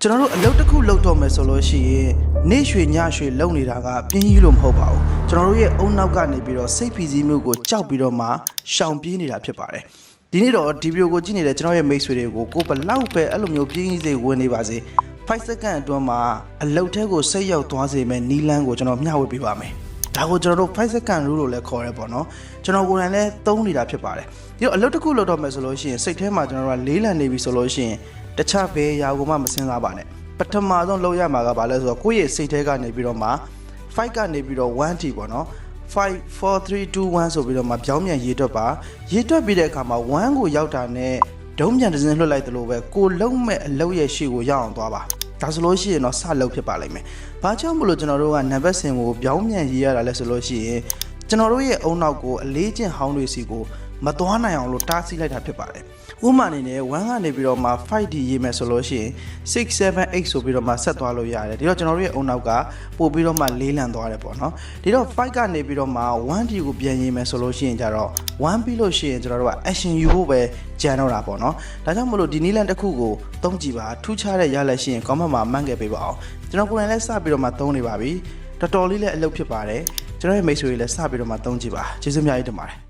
ကျွန်တော်တို့အလုပ်တစ်ခုလုပ်တော့မယ်ဆိုလို့ရှိရင်နေ့ရွှေညရွှေလုံနေတာကပြင်းကြီးလို့မဟုတ်ပါဘူးကျွန်တော်တို့ရဲ့အုံနောက်ကနေပြီးတော့စိတ်ဖီစီးမှုကိုကြောက်ပြီးတော့မှရှောင်ပြေးနေတာဖြစ်ပါတယ်ဒီနေ့တော့ဒီဗီဒီယိုကိုကြည့်နေတဲ့ကျွန်တော်ရဲ့မိတ်ဆွေတွေကိုကိုဘလောက်ပဲအဲ့လိုမျိုးပြင်းကြီးစိတ်ဝင်နေပါစေ5 second အတွင်းမှာအလုပ်ထဲကိုစိတ်ရောက်သွားစေမယ့်နီးလန်းကိုကျွန်တော်မျှဝေပေးပါမယ်ဒါကိုကျွန်တော်တို့5 second rule လို့လည်းခေါ်ရဲပေါ့နော်ကျွန်တော်ကိုယ်တိုင်လည်းသုံးနေတာဖြစ်ပါတယ်ဒီတော့အလုပ်တစ်ခုလုပ်တော့မယ်ဆိုလို့ရှိရင်စိတ်ထဲမှာကျွန်တော်တို့ကလေးလံနေပြီဆိုလို့ရှိရင်တခြားဘယ်ရာကိုမှမစင်စားပါနဲ့ပထမဆုံးလုပ်ရမှာကဘာလဲဆိုတော့ကိုယ့်ရဲ့စိတ်ထဲကနေပြီးတော့မှ5ကနေပြီးတော့1ထိပေါ့နော်5 4 3 2 1ဆိုပြီးတော့မှပြောင်းပြန်ရေတွက်ပါရေတွက်ပြီးတဲ့အခါမှာ1ကိုရောက်တာနဲ့ဒုံးပြန်တစ်စင်းလွှတ်လိုက်သလိုပဲကိုလုံးမဲ့အလုပ်ရဲ့ရှေ့ကိုရောက်အောင်သွားပါဒါဆိုလို့ရှိရင်တော့စလုပ်ဖြစ်ပါလိမ့်မယ်ဘာကြောင့်မလို့ကျွန်တော်တို့ကနံပါတ်စင်ကိုပြောင်းပြန်ရေးရတာလဲဆိုလို့ရှိရင်ကျွန်တော်တို့ရဲ့အုံနောက်ကိုအလေးကျင့်ဟောင်းတွေစီကိုမသွားနိုင်အောင်လို့တားဆီးလိုက်တာဖြစ်ပါတယ်ဥပမာအနေနဲ့1ကနေပြီးတော့မှ 5D ရေးမယ်ဆိုလို့ရှိရင်6 7 8ဆိုပြီးတော့မှဆက်သွားလို့ရတယ်ဒီတော့ကျွန်တော်တို့ရဲ့အုံနောက်ကပို့ပြီးတော့မှလေးလံသွားတယ်ပေါ့နော်ဒီတော့5ကနေပြီးတော့မှ 1D ကိုပြန်ရေးမယ်ဆိုလို့ရှိရင်ကြတော့1ပြီးလို့ရှိရင်ကျွန်တော်တို့က action ယူဖို့ပဲကြံတော့တာပေါ့နော်ဒါကြောင့်မလို့ဒီနီးလန်တစ်ခုကိုသုံးကြည့်ပါထူးခြားတဲ့ရလဒ်ရှိရင် comment မှာမှတ်ခဲ့ပေးပါအောင်ကျွန်တော်ကိုယ်တိုင်လည်းစပြီးတော့မှသုံးနေပါပြီတော်တော်လေးလည်းအလုပ်ဖြစ်ပါတယ်ကျွန်တော်ရဲ့မိတ်ဆွေတွေလည်းစပြီးတော့မှသုံးကြည့်ပါကျေးဇူးအများကြီးတင်ပါတယ်